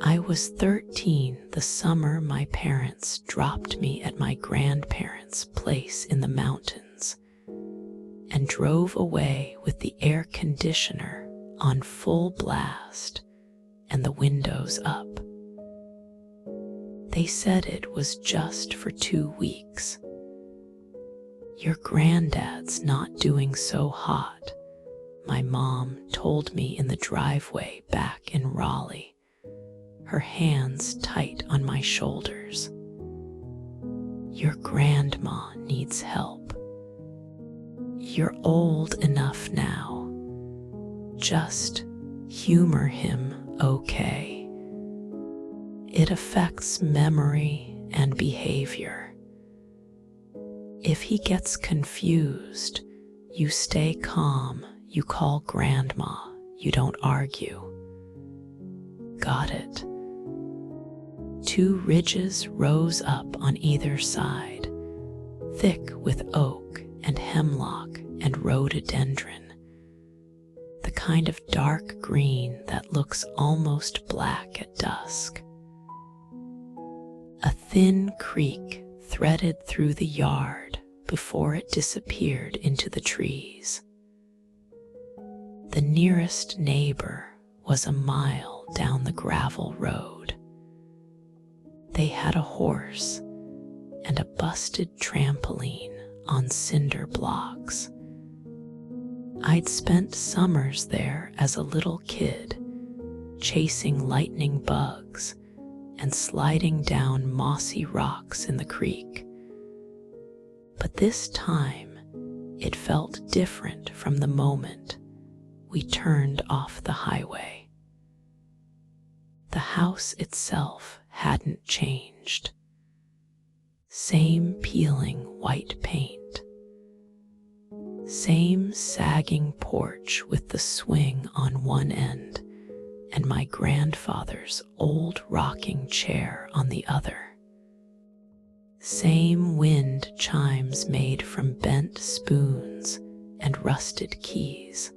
I was 13 the summer my parents dropped me at my grandparents' place in the mountains and drove away with the air conditioner on full blast and the windows up. They said it was just for 2 weeks. "Your granddad's not doing so hot," my mom told me in the driveway back in Raleigh, her hands tight on my shoulders. "Your grandma needs help. You're old enough now. Just humor him, okay? It affects memory and behavior. If he gets confused, you stay calm, you call grandma, you don't argue. Got it?" 2 ridges rose up on either side, thick with oak and hemlock and rhododendron, the kind of dark green that looks almost black at dusk. A thin creek threaded through the yard before it disappeared into the trees. The nearest neighbor was a mile down the gravel road. They had a horse and a busted trampoline on cinder blocks. I'd spent summers there as a little kid, chasing lightning bugs and sliding down mossy rocks in the creek. But this time, it felt different from the moment we turned off the highway. The house itself hadn't changed. Same peeling white paint. Same sagging porch with the swing on one end and my grandfather's old rocking chair on the other. Same wind chimes made from bent spoons and rusted keys.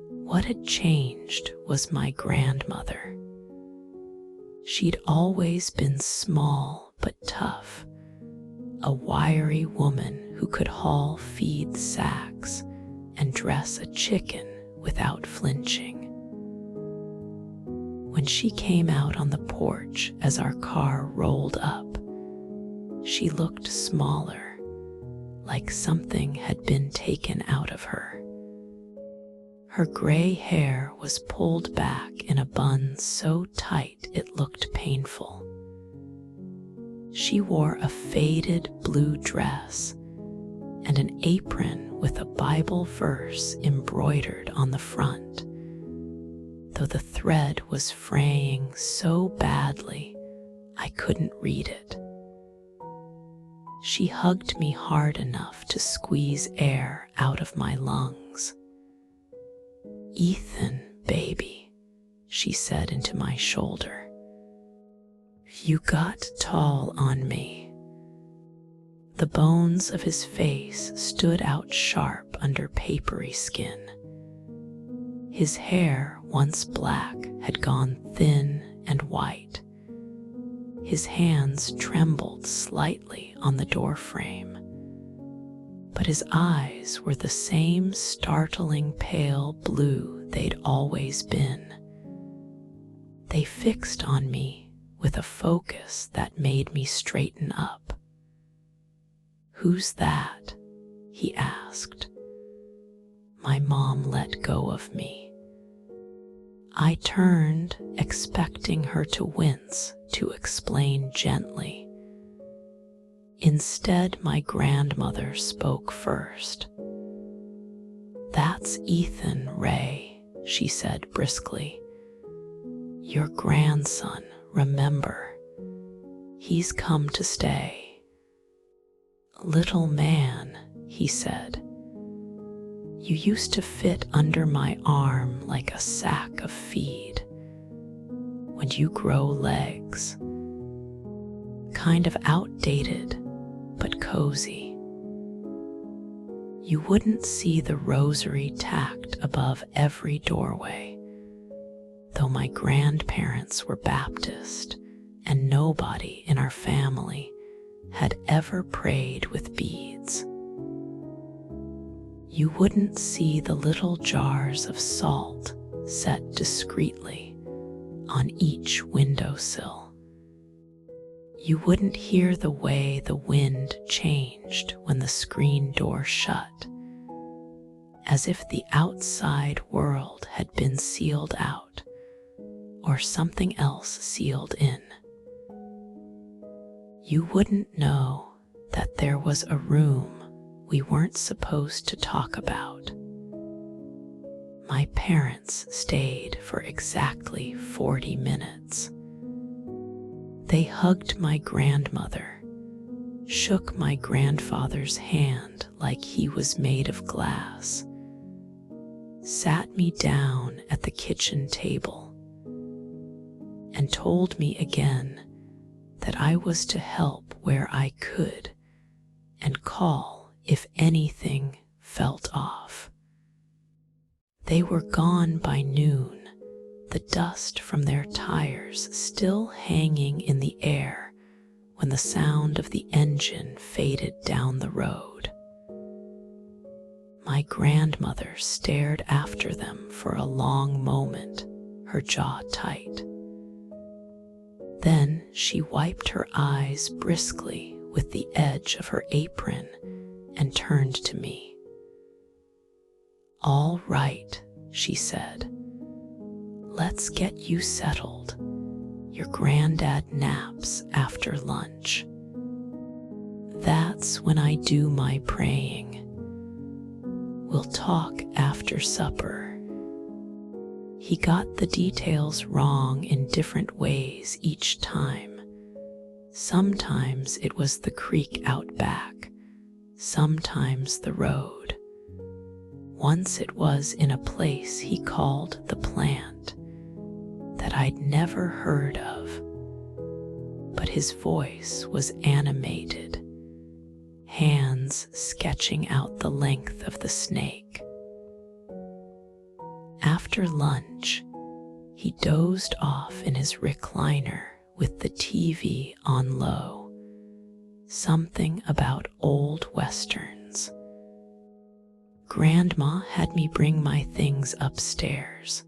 What had changed was my grandmother. She'd always been small but tough, a wiry woman who could haul feed sacks and dress a chicken without flinching. When she came out on the porch as our car rolled up, she looked smaller, like something had been taken out of her. Her gray hair was pulled back in a bun so tight it looked painful. She wore a faded blue dress and an apron with a Bible verse embroidered on the front, though the thread was fraying so badly I couldn't read it. She hugged me hard enough to squeeze air out of my lungs. "Ethan, baby," she said into my shoulder. "You got tall on me." The bones of his face stood out sharp under papery skin. His hair, once black, had gone thin and white. His hands trembled slightly on the doorframe, but his eyes were the same startling pale blue they'd always been. They fixed on me with a focus that made me straighten up. "Who's that?" he asked. My mom let go of me. I turned, expecting her to wince, to explain gently. Instead, my grandmother spoke first. "That's Ethan, Ray," she said briskly. "Your grandson, remember. He's come to stay." "Little man," he said, "you used to fit under my arm like a sack of feed. When you grow legs, kind of outdated but cozy. You wouldn't see the rosary tacked above every doorway, though my grandparents were Baptist and nobody in our family had ever prayed with beads. You wouldn't see the little jars of salt set discreetly on each windowsill. You wouldn't hear the way the wind changed when the screen door shut, as if the outside world had been sealed out or something else sealed in. You wouldn't know that there was a room we weren't supposed to talk about. My parents stayed for exactly 40 minutes. They hugged my grandmother, shook my grandfather's hand like he was made of glass, sat me down at the kitchen table, and told me again that I was to help where I could and call if anything felt off. They were gone by noon, the dust from their tires still hanging in the air when the sound of the engine faded down the road. My grandmother stared after them for a long moment, her jaw tight. Then she wiped her eyes briskly with the edge of her apron and turned to me. "All right," she said. "Let's get you settled. Your granddad naps after lunch. That's when I do my praying. We'll talk after supper." He got the details wrong in different ways each time. Sometimes it was the creek out back, sometimes the road. Once it was in a place he called the plant that I'd never heard of, but his voice was animated, hands sketching out the length of the snake. After lunch, he dozed off in his recliner with the TV on low, something about old westerns. Grandma had me bring my things upstairs.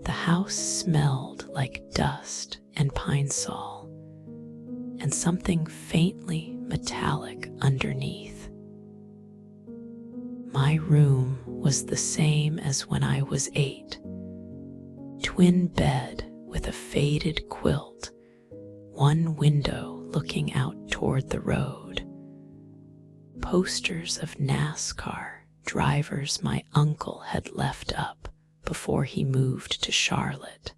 The house smelled like dust and pine sol, and something faintly metallic underneath. My room was the same as when I was 8. Twin bed with a faded quilt, one window looking out toward the road. Posters of NASCAR drivers my uncle had left up before he moved to Charlotte.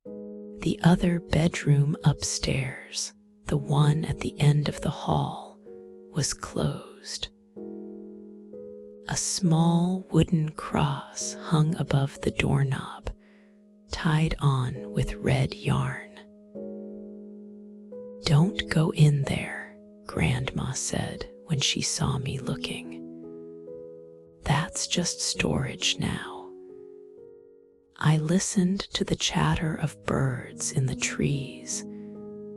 The other bedroom upstairs, the one at the end of the hall, was closed. A small wooden cross hung above the doorknob, tied on with red yarn. "Don't go in there," Grandma said when she saw me looking. "That's just storage now." I listened to the chatter of birds in the trees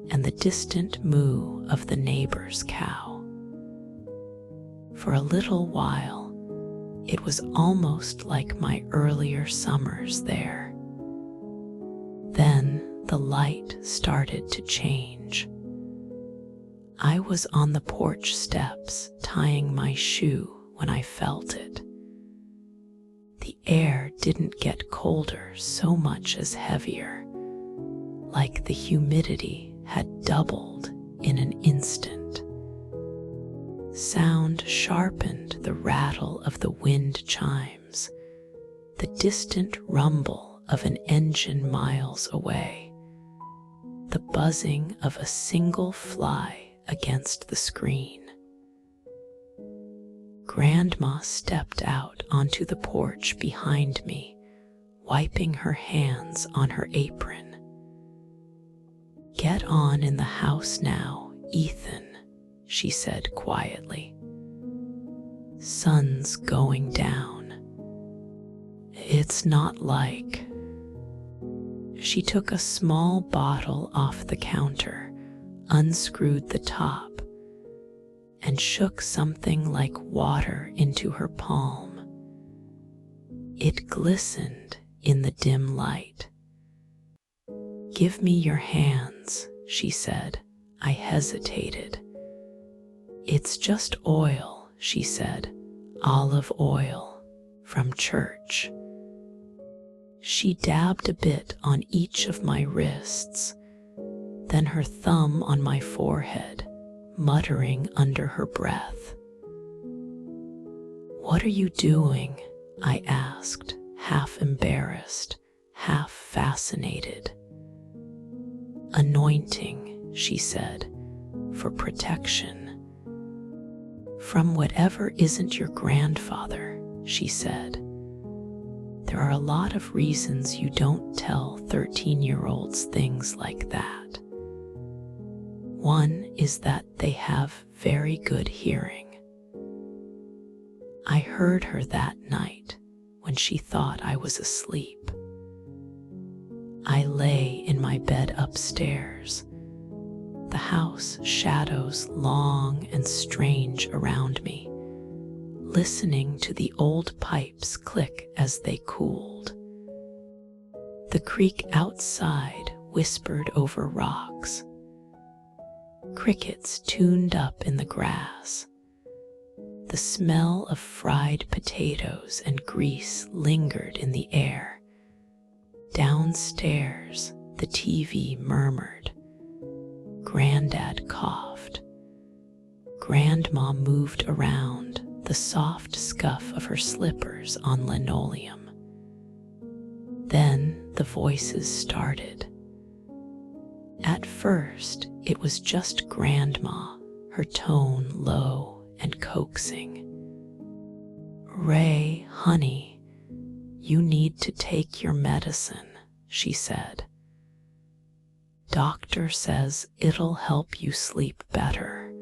and the distant moo of the neighbor's cow. For a little while, it was almost like my earlier summers there. Then the light started to change. I was on the porch steps tying my shoe when I felt it. The air didn't get colder so much as heavier, like the humidity had doubled in an instant. Sound sharpened the rattle of the wind chimes, the distant rumble of an engine miles away, the buzzing of a single fly against the screen. Grandma stepped out onto the porch behind me, wiping her hands on her apron. "Get on in the house now, Ethan," she said quietly. "Sun's going down. It's not like..." She took a small bottle off the counter, unscrewed the top, and shook something like water into her palm. It glistened in the dim light. "Give me your hands," she said. I hesitated. "It's just oil," she said. "Olive oil from church." She dabbed a bit on each of my wrists, then her thumb on my forehead, muttering under her breath. "What are you doing?" I asked, half embarrassed, half fascinated. "Anointing," she said, "for protection." "From whatever isn't your grandfather," she said. "There are a lot of reasons you don't tell 13-year-olds things like that. One is that they have very good hearing." I heard her that night when she thought I was asleep. I lay in my bed upstairs, the house shadows long and strange around me, listening to the old pipes click as they cooled. The creek outside whispered over rocks. Crickets tuned up in the grass. The smell of fried potatoes and grease lingered in the air. Downstairs, the TV murmured. Granddad coughed. Grandma moved around, the soft scuff of her slippers on linoleum. Then the voices started. At first, it was just Grandma, her tone low and coaxing. "Ray, honey, you need to take your medicine," she said. "Doctor says it'll help you sleep better."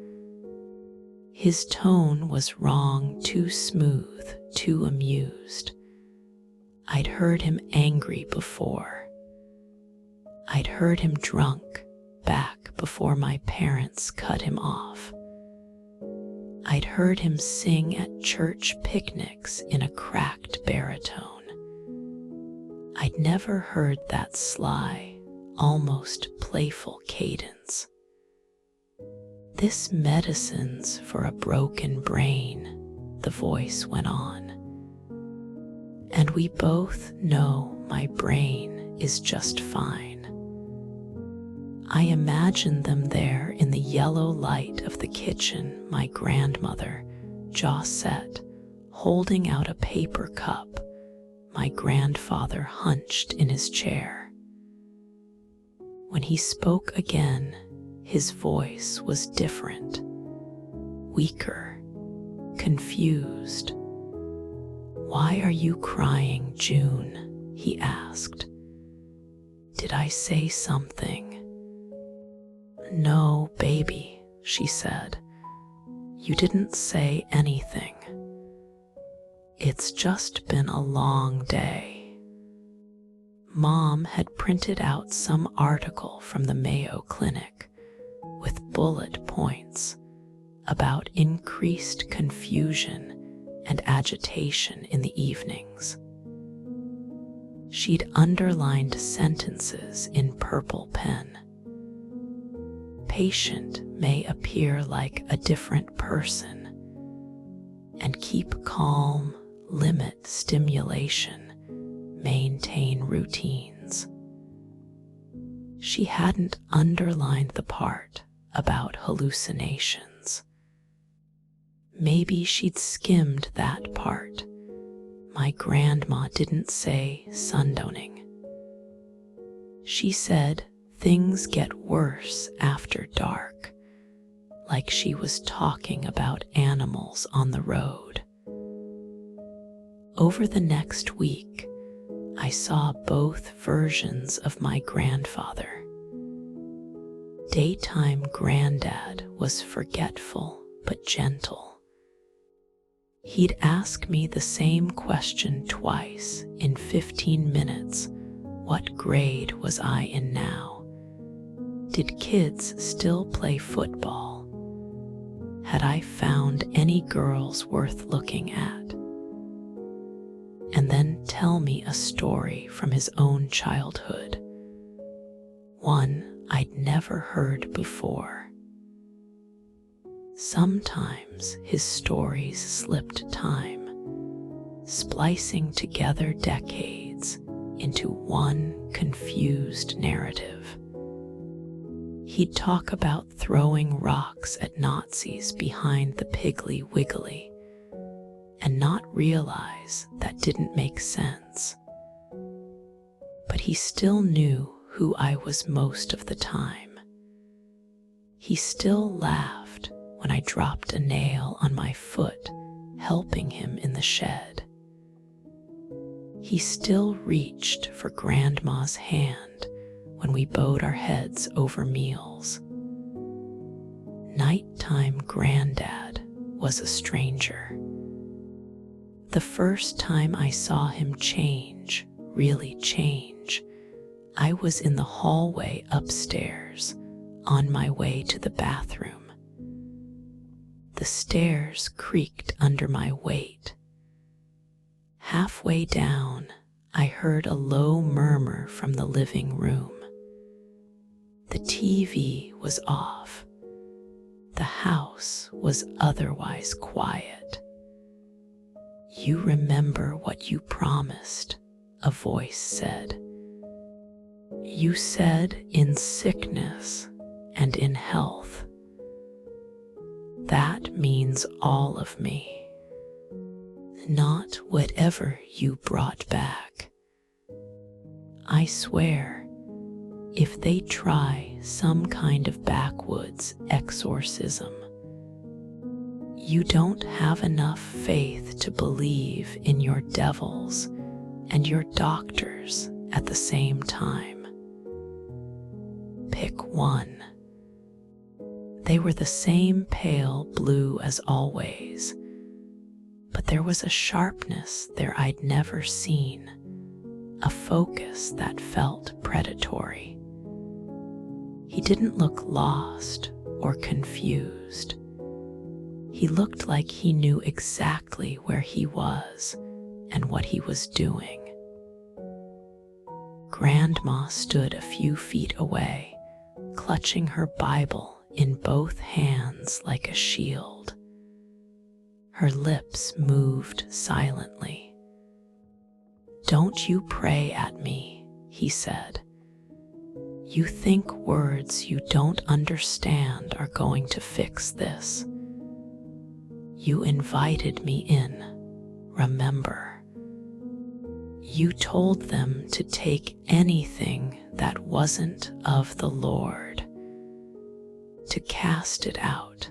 His tone was wrong, too smooth, too amused. I'd heard him angry before. I'd heard him drunk back before my parents cut him off. I'd heard him sing at church picnics in a cracked baritone. I'd never heard that sly, almost playful cadence. "This medicine's for a broken brain," the voice went on. "And we both know my brain is just fine." I imagined them there in the yellow light of the kitchen, my grandmother, jaw set, holding out a paper cup, my grandfather hunched in his chair. When he spoke again, his voice was different, weaker, confused. "Why are you crying, June?" he asked. "Did I say something?" "No, baby," she said. "You didn't say anything. It's just been a long day." Mom had printed out some article from the Mayo Clinic with bullet points about increased confusion and agitation in the evenings. She'd underlined sentences in purple pen. "Patient may appear like a different person, and keep calm, limit stimulation, maintain routines." She hadn't underlined the part about hallucinations. Maybe she'd skimmed that part. My grandma didn't say sundowning. She said things get worse after dark, like she was talking about animals on the road. Over the next week, I saw both versions of my grandfather. Daytime Granddad was forgetful but gentle. He'd ask me the same question twice in 15 minutes What grade was I in now? Did kids still play football? Had I found any girls worth looking at? And then tell me a story from his own childhood, one I'd never heard before. Sometimes his stories slipped time, splicing together decades into one confused narrative. He'd talk about throwing rocks at Nazis behind the Piggly Wiggly and not realize that didn't make sense. But he still knew who I was most of the time. He still laughed when I dropped a nail on my foot, helping him in the shed. He still reached for Grandma's hand when we bowed our heads over meals. Nighttime Granddad was a stranger. The first time I saw him change, really change, I was in the hallway upstairs, on my way to the bathroom. The stairs creaked under my weight. Halfway down, I heard a low murmur from the living room. The TV was off. The house was otherwise quiet. "You remember what you promised," a voice said. "You said in sickness and in health. That means all of me, not whatever you brought back. I swear, if they try some kind of backwoods exorcism, you don't have enough faith to believe in your devils and your doctors at the same time. Pick one." They were the same pale blue as always, but there was a sharpness there I'd never seen, a focus that felt predatory. He didn't look lost or confused. He looked like he knew exactly where he was and what he was doing. Grandma stood a few feet away, clutching her Bible in both hands like a shield. Her lips moved silently. "Don't you pray at me," he said. "You think words you don't understand are going to fix this. You invited me in, remember? You told them to take anything that wasn't of the Lord, to cast it out,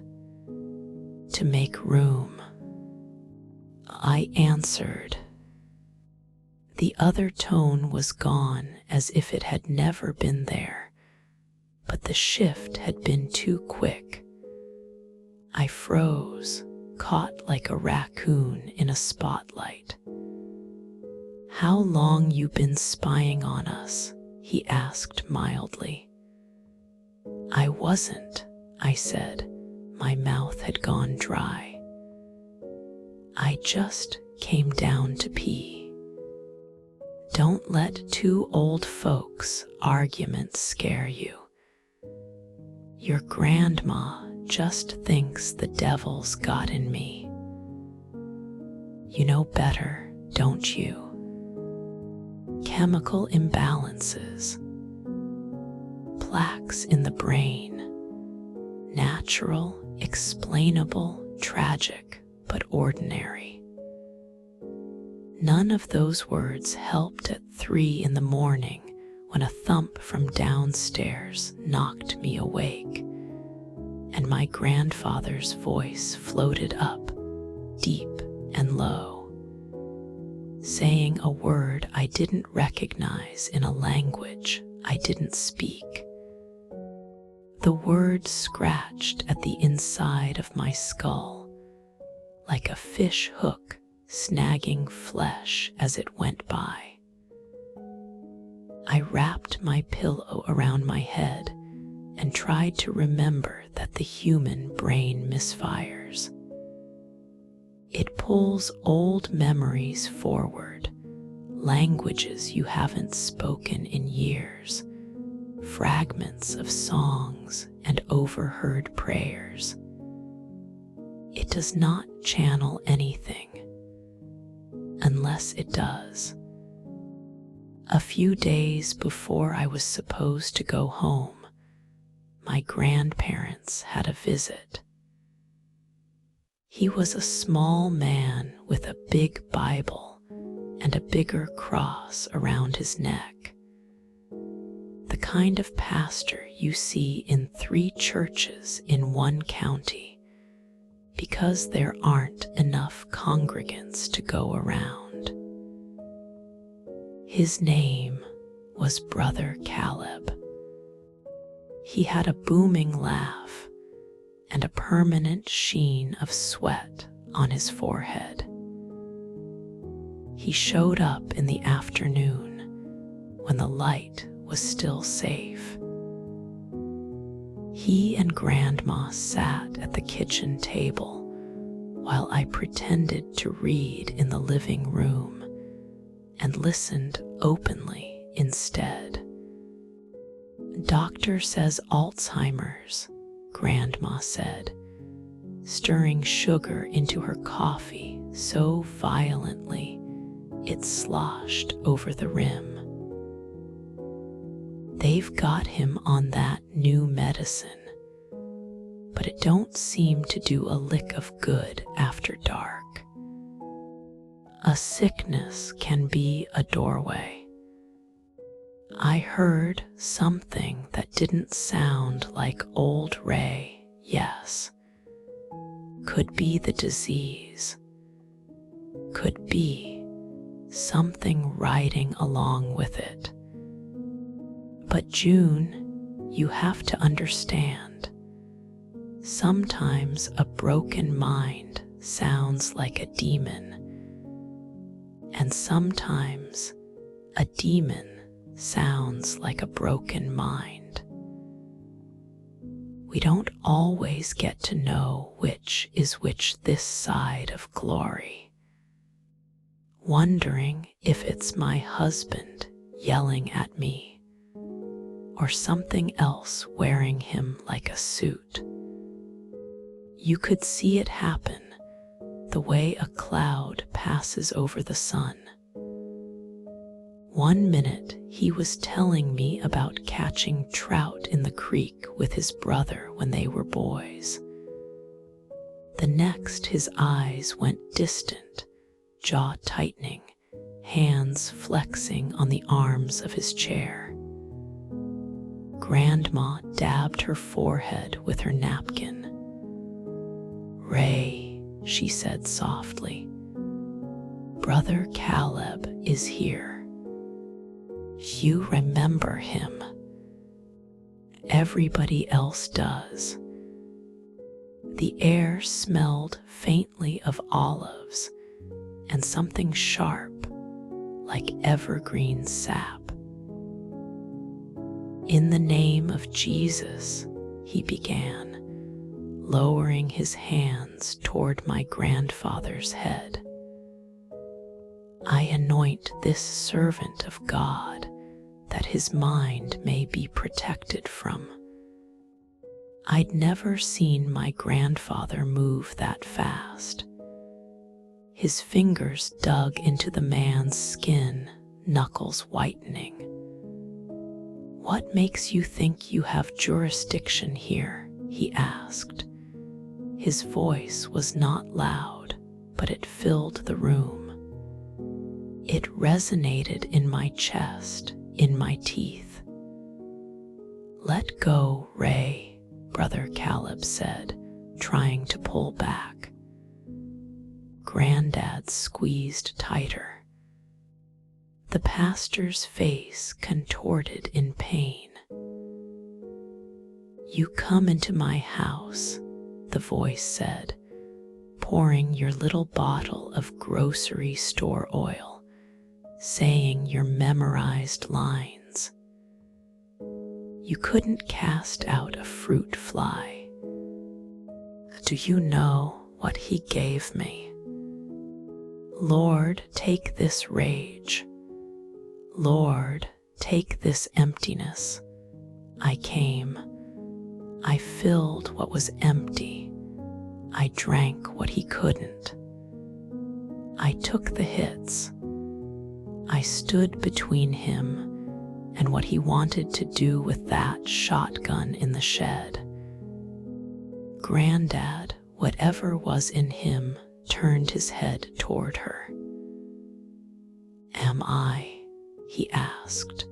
to make room." I answered. The other tone was gone as if it had never been there, but the shift had been too quick. I froze, caught like a raccoon in a spotlight. "How long you been spying on us?" he asked mildly. "I wasn't," I said. My mouth had gone dry. "I just came down to pee." Don't let two old folks' arguments scare you. Your grandma just thinks the devil's got in me. You know better, don't you? Chemical imbalances, plaques in the brain, natural, explainable, tragic, but ordinary. None of those words helped at 3 a.m. when a thump from downstairs knocked me awake, and my grandfather's voice floated up, deep and low, saying a word I didn't recognize in a language I didn't speak. The word scratched at the inside of my skull, like a fish hook snagging flesh as it went by. I wrapped my pillow around my head and tried to remember that the human brain misfires. It pulls old memories forward, languages you haven't spoken in years, fragments of songs and overheard prayers. It does not channel anything, unless it does. A few days before I was supposed to go home, my grandparents had a visit. He was a small man with a big Bible and a bigger cross around his neck. The kind of pastor you see in 3 churches in one county, because there aren't enough congregants to go around. His name was Brother Caleb. He had a booming laugh and a permanent sheen of sweat on his forehead. He showed up in the afternoon when the light was still safe. He and Grandma sat at the kitchen table while I pretended to read in the living room and listened openly instead. "Doctor says Alzheimer's," Grandma said, stirring sugar into her coffee so violently it sloshed over the rim. "They've got him on that new medicine, but it don't seem to do a lick of good after dark. A sickness can be a doorway. I heard something that didn't sound like old Ray, yes. Could be the disease. Could be something riding along with it. But June, you have to understand. Sometimes a broken mind sounds like a demon, and sometimes a demon sounds like a broken mind. We don't always get to know which is which this side of glory. Wondering if it's my husband yelling at me, or something else wearing him like a suit. You could see it happen the way a cloud passes over the sun. One minute he was telling me about catching trout in the creek with his brother when they were boys. The next his eyes went distant, jaw tightening, hands flexing on the arms of his chair. Grandma dabbed her forehead with her napkin. "Ray," she said softly, "Brother Caleb is here. You remember him. Everybody else does." The air smelled faintly of olives and something sharp, like evergreen sap. "In the name of Jesus," he began, lowering his hands toward my grandfather's head. "I anoint this servant of God that his mind may be protected from." I'd never seen my grandfather move that fast. His fingers dug into the man's skin, knuckles whitening. "What makes you think you have jurisdiction here?" he asked. His voice was not loud, but it filled the room. It resonated in my chest, in my teeth. "Let go, Ray," Brother Caleb said, trying to pull back. Granddad squeezed tighter. The pastor's face contorted in pain. "You come into my house," the voice said, pouring your little bottle of grocery store oil, saying your memorized lines. You couldn't cast out a fruit fly. Do you know what he gave me? Lord, take this rage. Lord, take this emptiness. I came. I filled what was empty. I drank what he couldn't. I took the hits. I stood between him and what he wanted to do with that shotgun in the shed. Granddad, whatever was in him, turned his head toward her. Am I? He asked.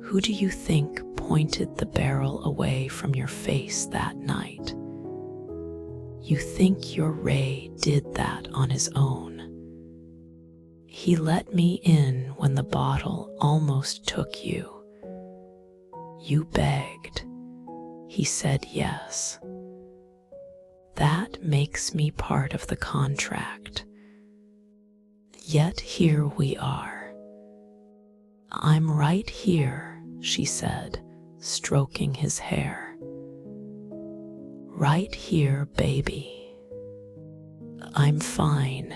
Who do you think pointed the barrel away from your face that night? You think your Ray did that on his own. He let me in when the bottle almost took you. You begged. He said yes. That makes me part of the contract. Yet here we are. I'm right here, she said, stroking his hair. Right here, baby. I'm fine.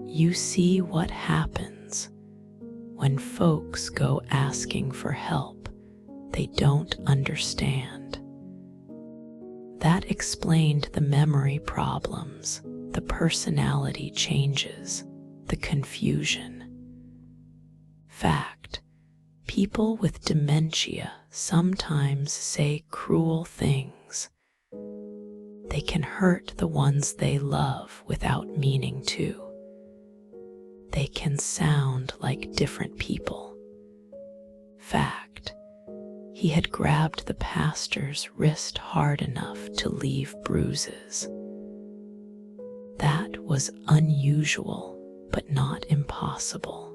You see what happens when folks go asking for help they don't understand. That explained the memory problems, the personality changes, the confusion. Fact, people with dementia sometimes say cruel things. They can hurt the ones they love without meaning to. They can sound like different people. Fact, he had grabbed the pastor's wrist hard enough to leave bruises. That was unusual, but not impossible.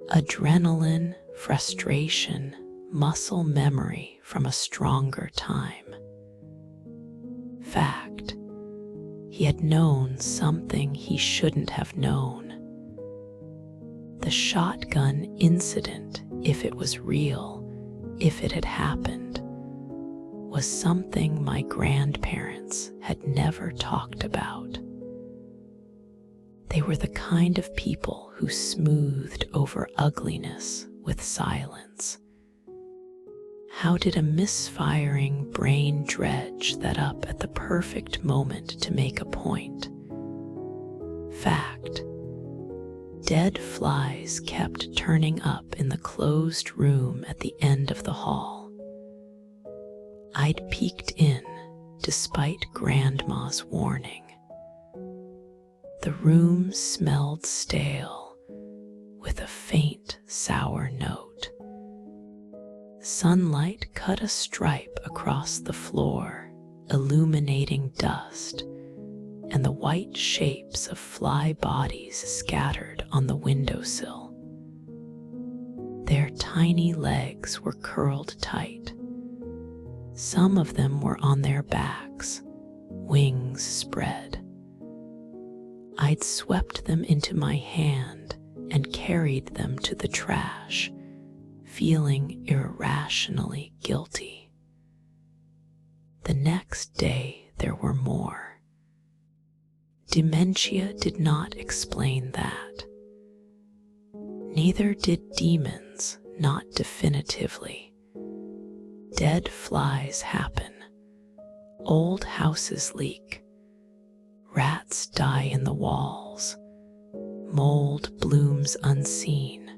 Adrenaline, frustration, muscle memory from a stronger time. Fact, he had known something he shouldn't have known. The shotgun incident, if it was real, if it had happened, was something my grandparents had never talked about. They were the kind of people who smoothed over ugliness with silence. How did a misfiring brain dredge that up at the perfect moment to make a point? Fact, dead flies kept turning up in the closed room at the end of the hall. I'd peeked in, despite Grandma's warning. The room smelled stale, with a faint sour note. Sunlight cut a stripe across the floor, illuminating dust, and the white shapes of fly bodies scattered on the windowsill. Their tiny legs were curled tight. Some of them were on their backs, wings spread. I'd swept them into my hand and carried them to the trash, feeling irrationally guilty. The next day there were more. Dementia did not explain that. Neither did demons, not definitively. Dead flies happen. Old houses leak. Rats die in the walls. Mold blooms unseen.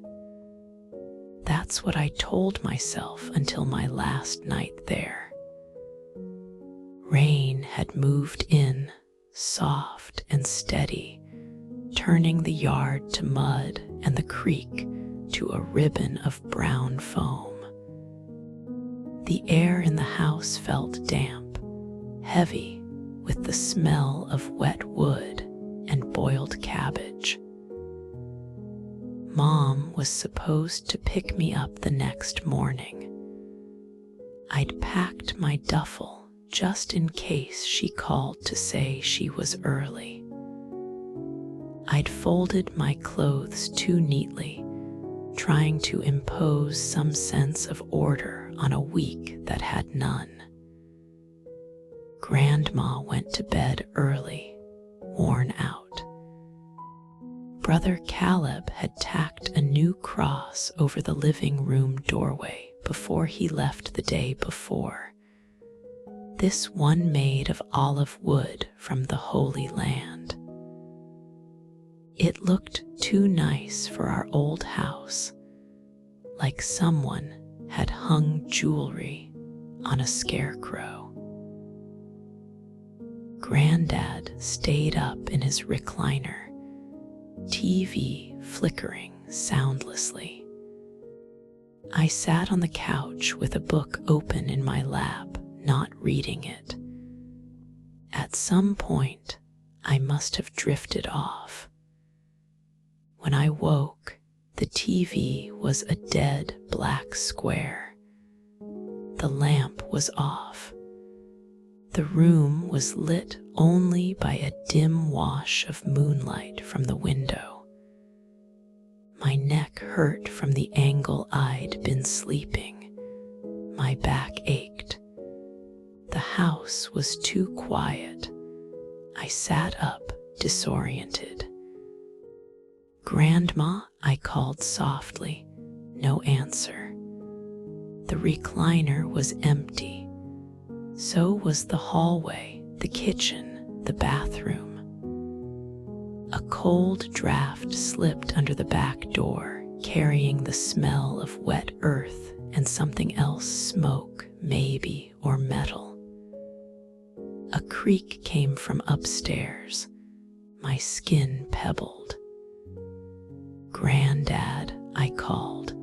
That's what I told myself until my last night there. Rain had moved in, soft and steady, turning the yard to mud and the creek to a ribbon of brown foam. The air in the house felt damp, heavy, with the smell of wet wood and boiled cabbage. Mom was supposed to pick me up the next morning. I'd packed my duffel just in case she called to say she was early. I'd folded my clothes too neatly, trying to impose some sense of order on a week that had none. Grandma went to bed early, worn out. Brother Caleb had tacked a new cross over the living room doorway before he left the day before. This one made of olive wood from the Holy Land. It looked too nice for our old house, like someone had hung jewelry on a scarecrow. Granddad stayed up in his recliner, TV flickering soundlessly. I sat on the couch with a book open in my lap, not reading it. At some point, I must have drifted off. When I woke, the TV was a dead black square. The lamp was off. The room was lit only by a dim wash of moonlight from the window. My neck hurt from the angle I'd been sleeping. My back ached. The house was too quiet. I sat up, disoriented. "Grandma," I called softly. No answer. The recliner was empty. So was the hallway, the kitchen, the bathroom. A cold draft slipped under the back door, carrying the smell of wet earth and something else, smoke, maybe, or metal. A creak came from upstairs. My skin pebbled. "Granddad," I called.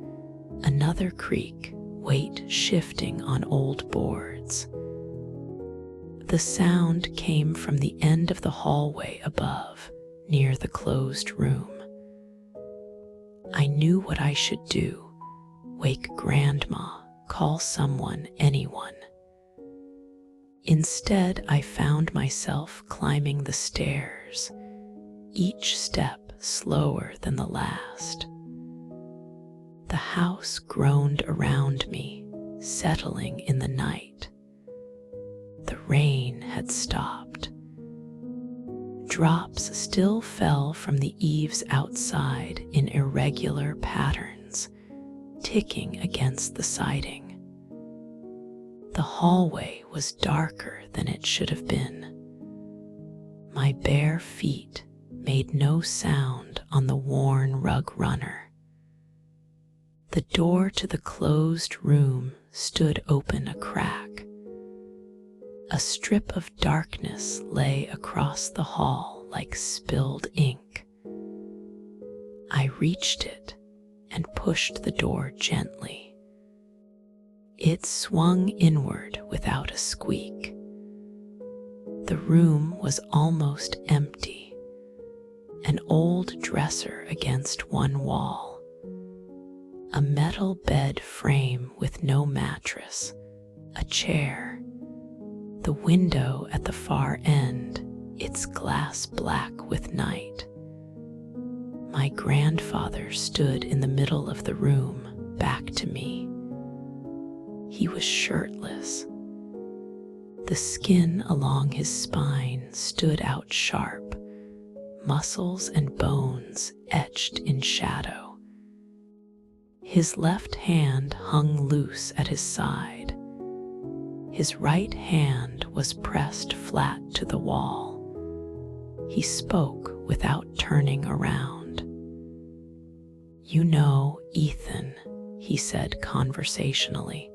Another creak, weight shifting on old boards. The sound came from the end of the hallway above, near the closed room. I knew what I should do. Wake Grandma, call someone, anyone. Instead, I found myself climbing the stairs, each step slower than the last. The house groaned around me, settling in the night. The rain had stopped. Drops still fell from the eaves outside in irregular patterns, ticking against the siding. The hallway was darker than it should have been. My bare feet made no sound on the worn rug runner. The door to the closed room stood open a crack. A strip of darkness lay across the hall like spilled ink. I reached it and pushed the door gently. It swung inward without a squeak. The room was almost empty. An old dresser against one wall. A metal bed frame with no mattress. A chair. The window at the far end, its glass black with night. My grandfather stood in the middle of the room, back to me. He was shirtless. The skin along his spine stood out sharp, muscles and bones etched in shadow. His left hand hung loose at his side. His right hand was pressed flat to the wall. He spoke without turning around. "You know, Ethan," he said conversationally,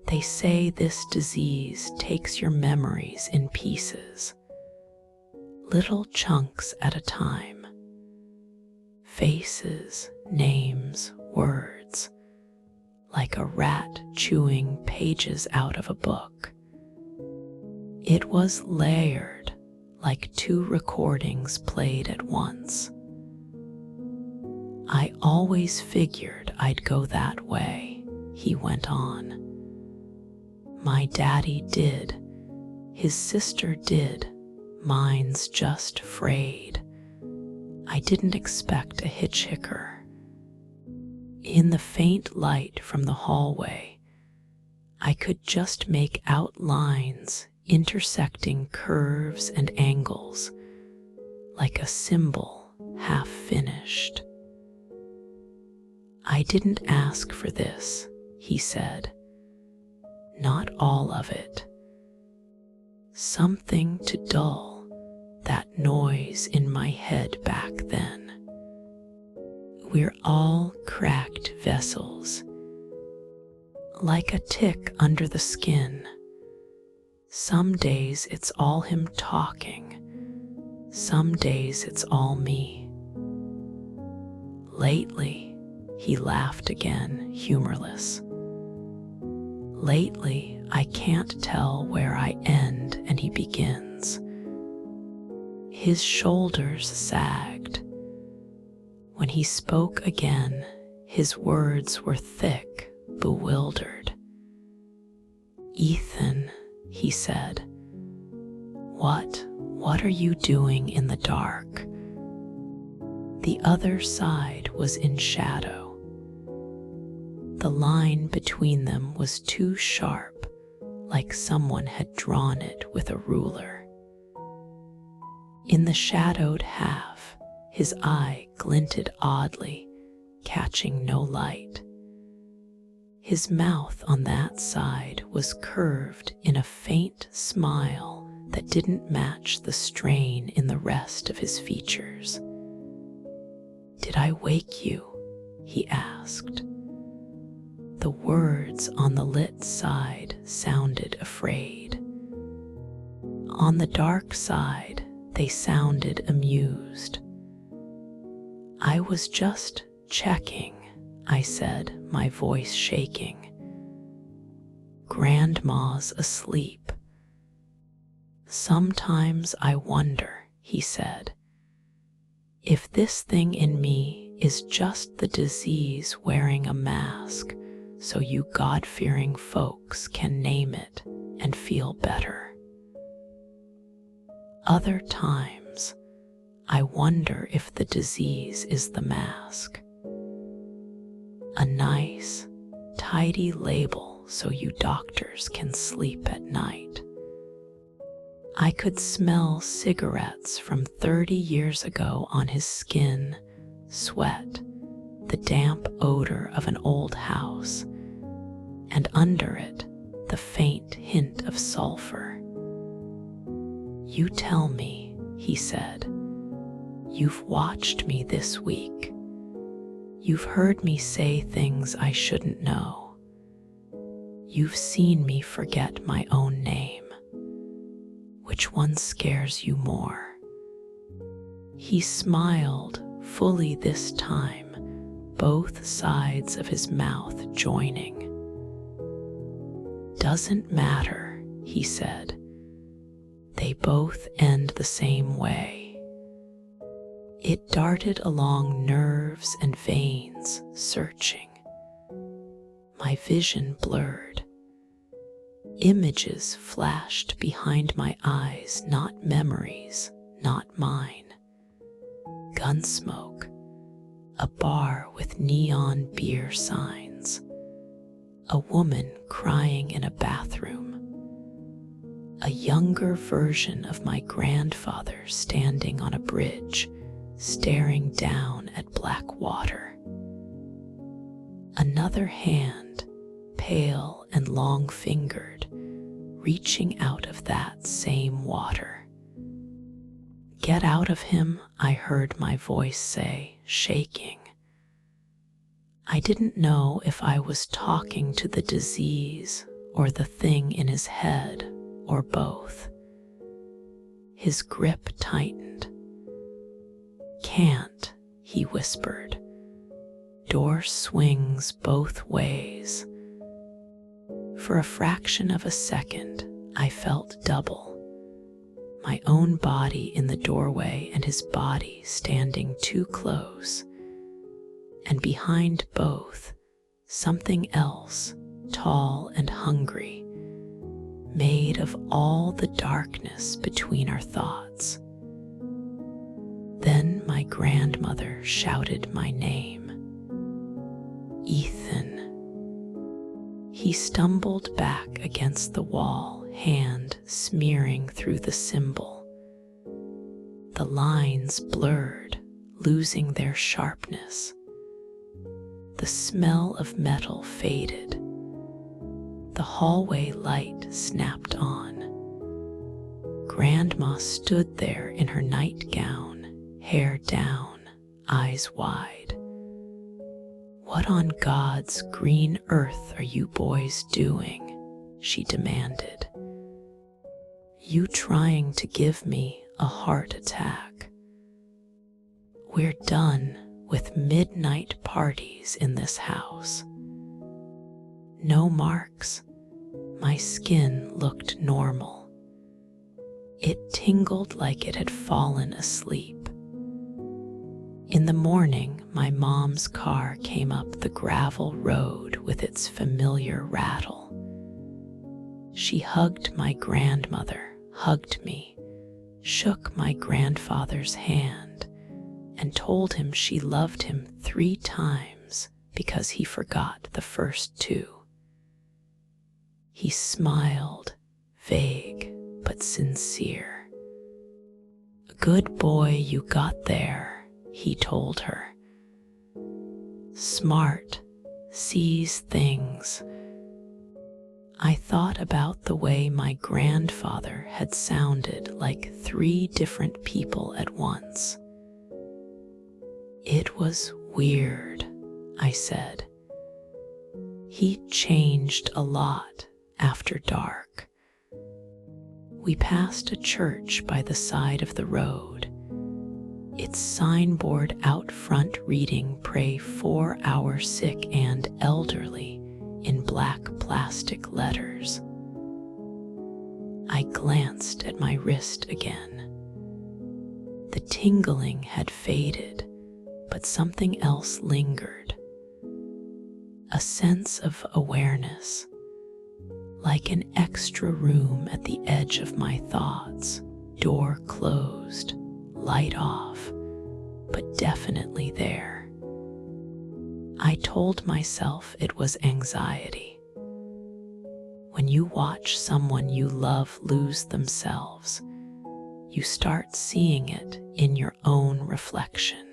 "they say this disease takes your memories in pieces, little chunks at a time. Faces, names, words, like a rat chewing pages out of a book. It was layered, like two recordings played at once. I always figured I'd go that way," he went on. "My daddy did. His sister did. Mine's just frayed. I didn't expect a hitchhiker. In the faint light from the hallway, I could just make out lines intersecting curves and angles, like a symbol half finished. "I didn't ask for this," he said. "Not all of it. Something to dull that noise in my head back then. We're all cracked vessels, like a tick under the skin. Some days it's all him talking, some days it's all me." Lately, he laughed again, humorless. "Lately, I can't tell where I end and he begins." His shoulders sagged. When he spoke again, his words were thick, bewildered. "Ethan," he said, What are you doing in the dark?" The other side was in shadow. The line between them was too sharp, like someone had drawn it with a ruler. In the shadowed half, his eye glinted oddly, catching no light. His mouth on that side was curved in a faint smile that didn't match the strain in the rest of his features. "Did I wake you?" he asked. The words on the lit side sounded afraid. On the dark side, they sounded amused. "I was just checking," I said, my voice shaking. "Grandma's asleep." "Sometimes I wonder," he said, "if this thing in me is just the disease wearing a mask so you God-fearing folks can name it and feel better. Other times, I wonder if the disease is the mask. A nice, tidy label so you doctors can sleep at night." I could smell cigarettes from 30 years ago on his skin, sweat, the damp odor of an old house, and under it, the faint hint of sulfur. "You tell me," he said. "You've watched me this week. You've heard me say things I shouldn't know. You've seen me forget my own name. Which one scares you more?" He smiled fully this time, both sides of his mouth joining. "Doesn't matter," he said. "They both end the same way." It darted along nerves and veins, searching. My vision blurred. Images flashed behind my eyes, not memories, not mine. Gunsmoke, a bar with neon beer signs, a woman crying in a bathroom, a younger version of my grandfather standing on a bridge, staring down at black water. Another hand, pale and long-fingered, reaching out of that same water. "Get out of him," I heard my voice say, shaking. I didn't know if I was talking to the disease or the thing in his head, or both. His grip tightened. "Can't," he whispered. "Door swings both ways." For a fraction of a second, I felt double. My own body in the doorway and his body standing too close. And behind both, something else, tall and hungry, made of all the darkness between our thoughts. Then my grandmother shouted my name. Ethan. He stumbled back against the wall, hand smearing through the symbol. The lines blurred, losing their sharpness. The smell of metal faded. The hallway light snapped on. Grandma stood there in her nightgown, hair down, eyes wide. "What on God's green earth are you boys doing?" she demanded. "You trying to give me a heart attack? We're done with midnight parties in this house." No marks. My skin looked normal. It tingled like it had fallen asleep. In the morning, my mom's car came up the gravel road with its familiar rattle. She hugged my grandmother, hugged me, shook my grandfather's hand, and told him she loved him 3 times because he forgot the first 2. He smiled, vague but sincere. "Good boy you got there," he told her. "Smart, sees things." I thought about the way my grandfather had sounded like 3 different people at once. "It was weird," I said. "He changed a lot after dark." We passed a church by the side of the road, its signboard out front reading "Pray for our sick and elderly" in black plastic letters. I glanced at my wrist again. The tingling had faded, but something else lingered. A sense of awareness, like an extra room at the edge of my thoughts, door closed, light off, but definitely there. I told myself it was anxiety. When you watch someone you love lose themselves, you start seeing it in your own reflection.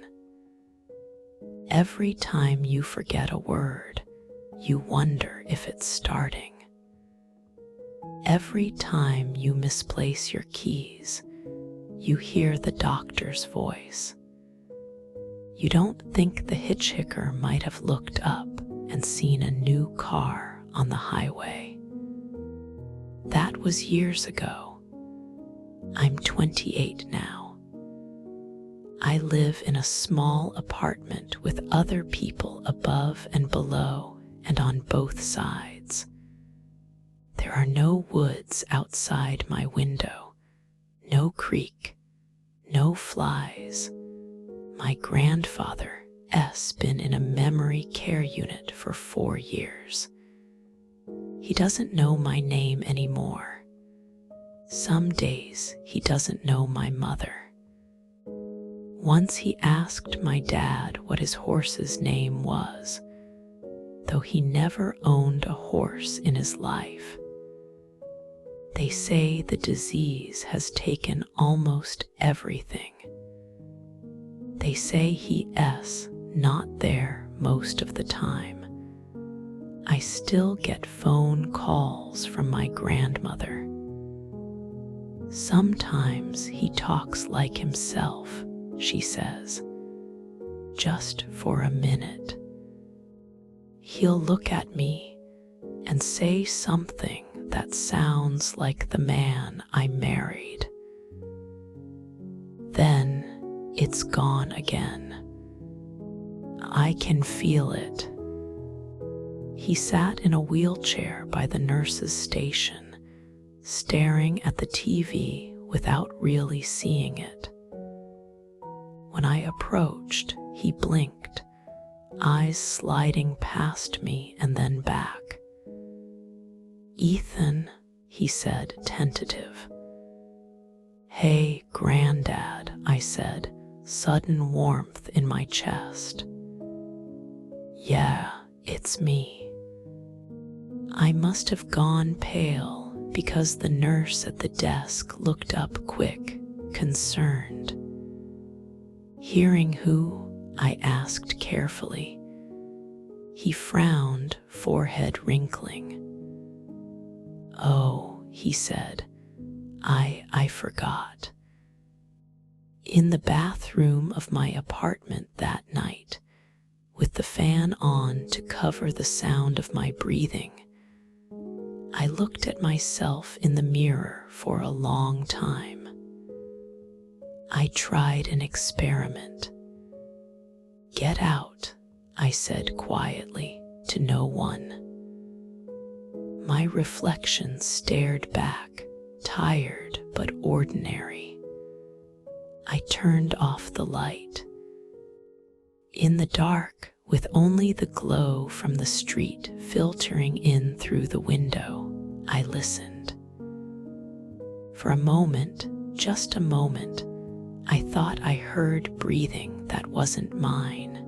Every time you forget a word, you wonder if it's starting. Every time you misplace your keys, you hear the doctor's voice. You don't think the hitchhiker might have looked up and seen a new car on the highway. That was years ago. I'm 28 now. I live in a small apartment with other people above and below and on both sides. There are no woods outside my window, no creek, no flies. My grandfather's been in a memory care unit for 4 years. He doesn't know my name anymore. Some days he doesn't know my mother. Once he asked my dad what his horse's name was, though he never owned a horse in his life. They say the disease has taken almost everything. They say he's not there most of the time. I still get phone calls from my grandmother. Sometimes he talks like himself, she says, just for a minute. He'll look at me and say something that sounds like the man I married. Then it's gone again. I can feel it. He sat in a wheelchair by the nurse's station, staring at the TV without really seeing it. When I approached, he blinked, eyes sliding past me and then back. "Ethan," he said, tentative. "Hey, Granddad," I said, sudden warmth in my chest. "Yeah, It's me. I must have gone pale because the nurse at the desk looked up quick, concerned. Hearing who? I asked carefully. He frowned, forehead wrinkling. Oh, he said, I forgot. In the bathroom of my apartment that night, with the fan on to cover the sound of my breathing, I looked at myself in the mirror for a long time. I tried an experiment. Get out, I said quietly to no one. My reflection stared back, tired but ordinary. I turned off the light. In the dark, with only the glow from the street filtering in through the window, I listened. For a moment, just a moment, I thought I heard breathing that wasn't mine.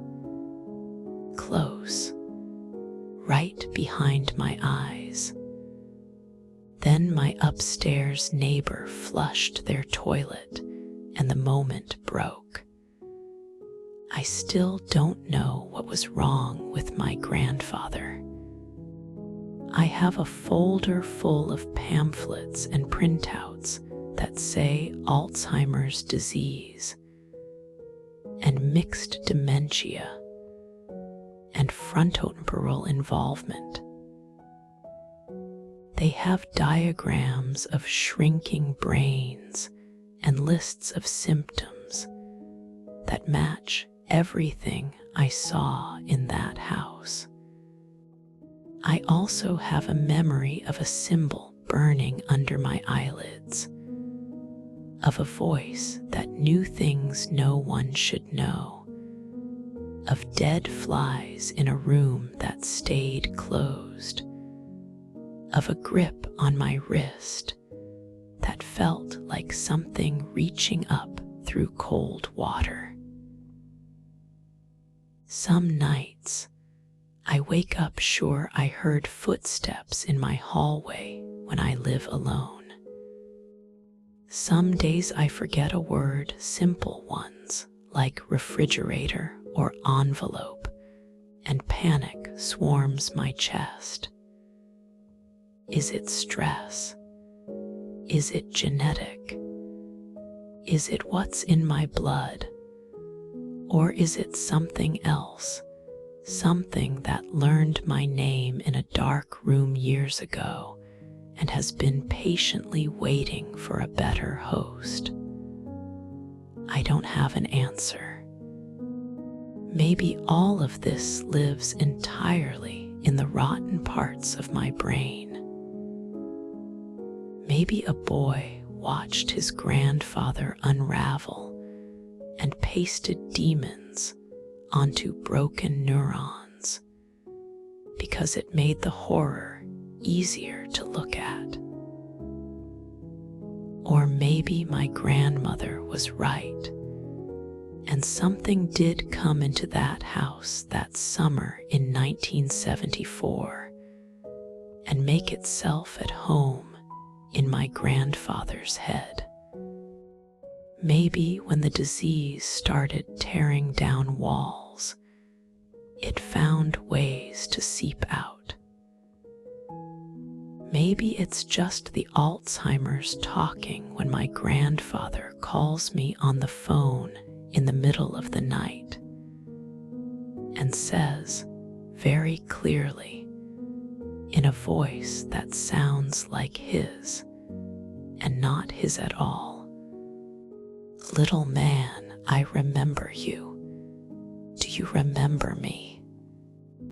Close, right behind my eyes. Then my upstairs neighbor flushed their toilet, and the moment broke. I still don't know what was wrong with my grandfather. I have a folder full of pamphlets and printouts that say Alzheimer's disease, and mixed dementia, and frontotemporal involvement. They have diagrams of shrinking brains and lists of symptoms that match everything I saw in that house. I also have a memory of a symbol burning under my eyelids, of a voice that knew things no one should know, of dead flies in a room that stayed closed, of a grip on my wrist that felt like something reaching up through cold water. Some nights, I wake up sure I heard footsteps in my hallway when I live alone. Some days I forget a word, simple ones like refrigerator or envelope, and panic swarms my chest. Is it stress? Is it genetic? Is it what's in my blood? Or is it something else? Something that learned my name in a dark room years ago and has been patiently waiting for a better host. I don't have an answer. Maybe all of this lives entirely in the rotten parts of my brain. Maybe a boy watched his grandfather unravel and pasted demons onto broken neurons because it made the horror easier to look at. Or maybe my grandmother was right, and something did come into that house that summer in 1974 and make itself at home in my grandfather's head. Maybe when the disease started tearing down walls, it found ways to seep out. Maybe it's just the Alzheimer's talking when my grandfather calls me on the phone in the middle of the night and says very clearly, in a voice that sounds like his and not his at all, "Little man, I remember you. Do you remember me?"